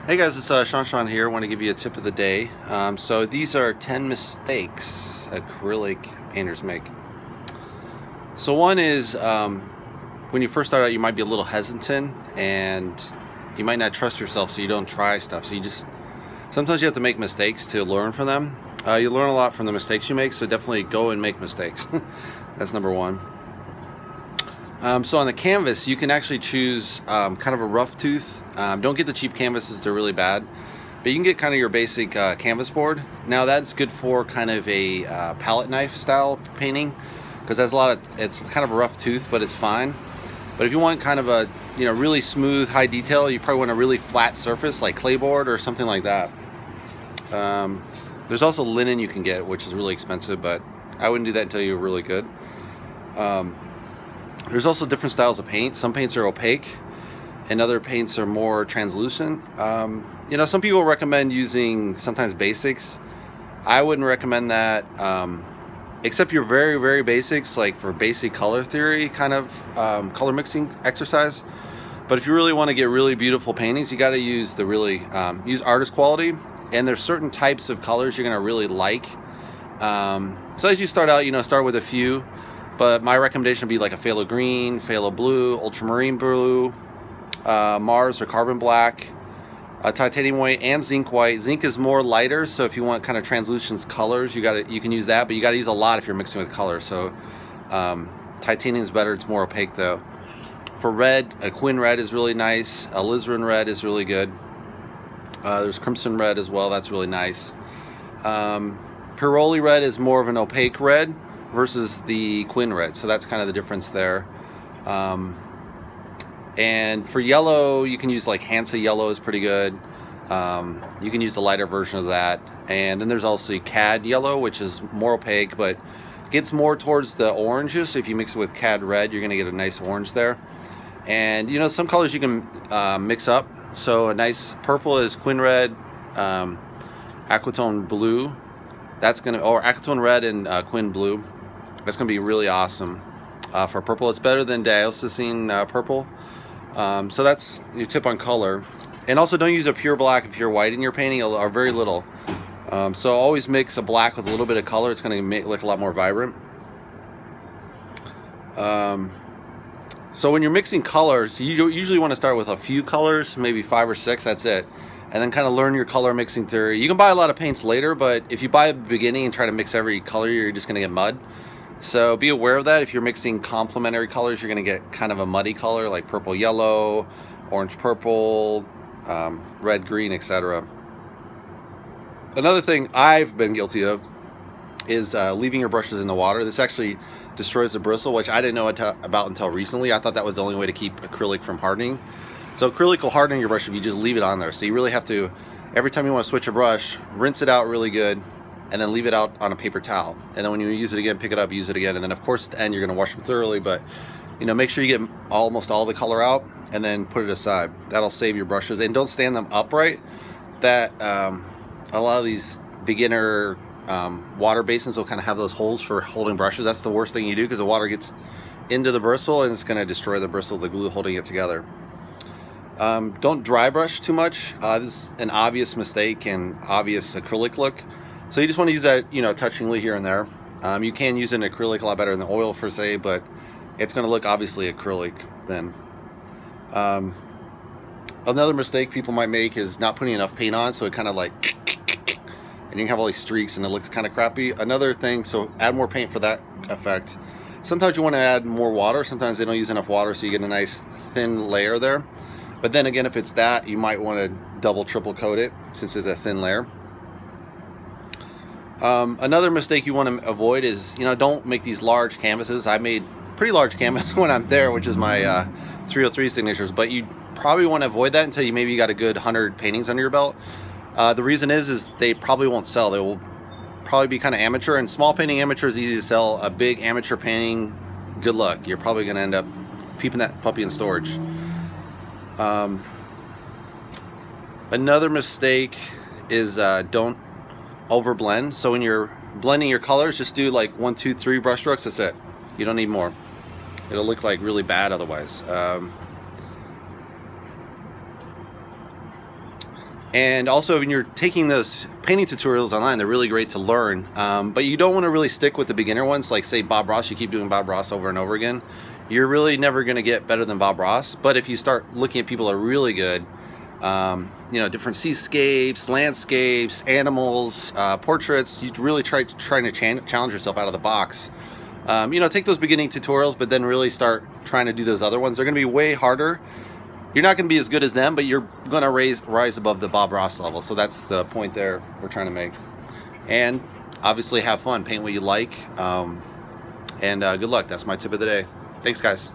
Hey guys, it's Sean here. I want to give you a tip of the day. So these are 10 mistakes acrylic painters make. So one is when you first start out, you might be a little hesitant and you might not trust yourself, so you don't try stuff. So sometimes you have to make mistakes to learn from them. You learn a lot from the mistakes you make, so definitely go and make mistakes. That's number one. So on the canvas, you can actually choose kind of a rough tooth. Don't get the cheap canvases, they're really bad. But you can get kind of your basic canvas board. Now that's good for kind of a palette knife style painting, because it's kind of a rough tooth, but it's fine. But if you want kind of a really smooth, high detail, you probably want a really flat surface like clayboard or something like that. There's also linen you can get, which is really expensive, but I wouldn't do that until you're really good. There's also different styles of paint. Some paints are opaque and other paints are more translucent. Some people recommend using sometimes basics. I wouldn't recommend that, except your very, very basics, like for basic color theory kind of color mixing exercise. But if you really want to get really beautiful paintings, you got to use use artist quality. And there's certain types of colors you're going to really like. So as you start out, start with a few. But my recommendation would be like a Phalo Green, Phalo Blue, Ultramarine Blue, Mars or Carbon Black, Titanium White, and Zinc White. Zinc is more lighter, so if you want kind of translucent colors, you can use that, but you got to use a lot if you're mixing with color. So Titanium is better; it's more opaque though. For red, a Quin red is really nice. Alizaron red is really good. There's Crimson red as well. That's really nice. Pyrrole red is more of an opaque red versus the Quin red, so that's kind of the difference there. And for yellow, you can use like Hansa yellow is pretty good. You can use the lighter version of that. And then there's also Cad yellow, which is more opaque but gets more towards the oranges. So if you mix it with Cad red, you're gonna get a nice orange there. And some colors you can mix up. So a nice purple is Quin red, Aquatone Blue, or Aquatone red and Quin blue. That's going to be really awesome for purple. It's better than diocesan purple. So that's your tip on color. And also don't use a pure black and pure white in your painting, or very little. So always mix a black with a little bit of color. It's going to make it look a lot more vibrant. So when you're mixing colors, you usually want to start with a few colors, maybe 5 or 6, that's it. And then kind of learn your color mixing theory. You can buy a lot of paints later, but if you buy at the beginning and try to mix every color, you're just going to get mud. So be aware of that. If you're mixing complementary colors, you're going to get kind of a muddy color like purple yellow, orange purple, red green, etc. Another thing I've been guilty of is leaving your brushes in the water. This actually destroys the bristle, which I didn't know about until recently. I thought that was the only way to keep acrylic from hardening. So acrylic will harden your brush if you just leave it on there. So you really have to, every time you want to switch a brush, rinse it out really good and then leave it out on a paper towel. And then when you use it again, pick it up, use it again. And then of course at the end you're going to wash them thoroughly, but make sure you get almost all the color out and then put it aside. That'll save your brushes. And don't stand them upright. That a lot of these beginner water basins will kind of have those holes for holding brushes. That's the worst thing you do, because the water gets into the bristle and it's going to destroy the bristle, the glue holding it together. Don't dry brush too much. This is an obvious mistake and obvious acrylic look. So you just want to use that, touchingly here and there. You can use an acrylic a lot better than oil per se, but it's going to look obviously acrylic then. Another mistake people might make is not putting enough paint on, so it kind of like, and you can have all these streaks and it looks kind of crappy. Another thing, so add more paint for that effect. Sometimes you want to add more water. Sometimes they don't use enough water, so you get a nice thin layer there. But then again, if it's that, you might want to double, triple coat it since it's a thin layer. Another mistake you want to avoid is, don't make these large canvases. I made pretty large canvas when I'm there, which is my 303 signatures, but you probably want to avoid that until you got a good 100 paintings under your belt. The reason is they probably won't sell. They will probably be kind of amateur, and small painting amateur is easy to sell. A big amateur painting, good luck. You're probably going to end up keeping that puppy in storage. Another mistake is don't overblend. So when you're blending your colors, just do like 1, 2, 3 brush strokes. That's it. You don't need more. It'll look like really bad otherwise. And also, when you're taking those painting tutorials online, they're really great to learn, but you don't want to really stick with the beginner ones, like say Bob Ross. You keep doing Bob Ross over and over again, you're really never going to get better than Bob Ross. But if you start looking at people that are really good, you know, different seascapes, landscapes, animals, portraits, you really trying to challenge yourself out of the box. You know, take those beginning tutorials, but then really start trying to do those other ones. They're going to be way harder. You're not going to be as good as them, but you're going to rise above the Bob Ross level. So that's the point there we're trying to make. And obviously have fun, paint what you like, and good luck. That's my tip of the day. Thanks, guys.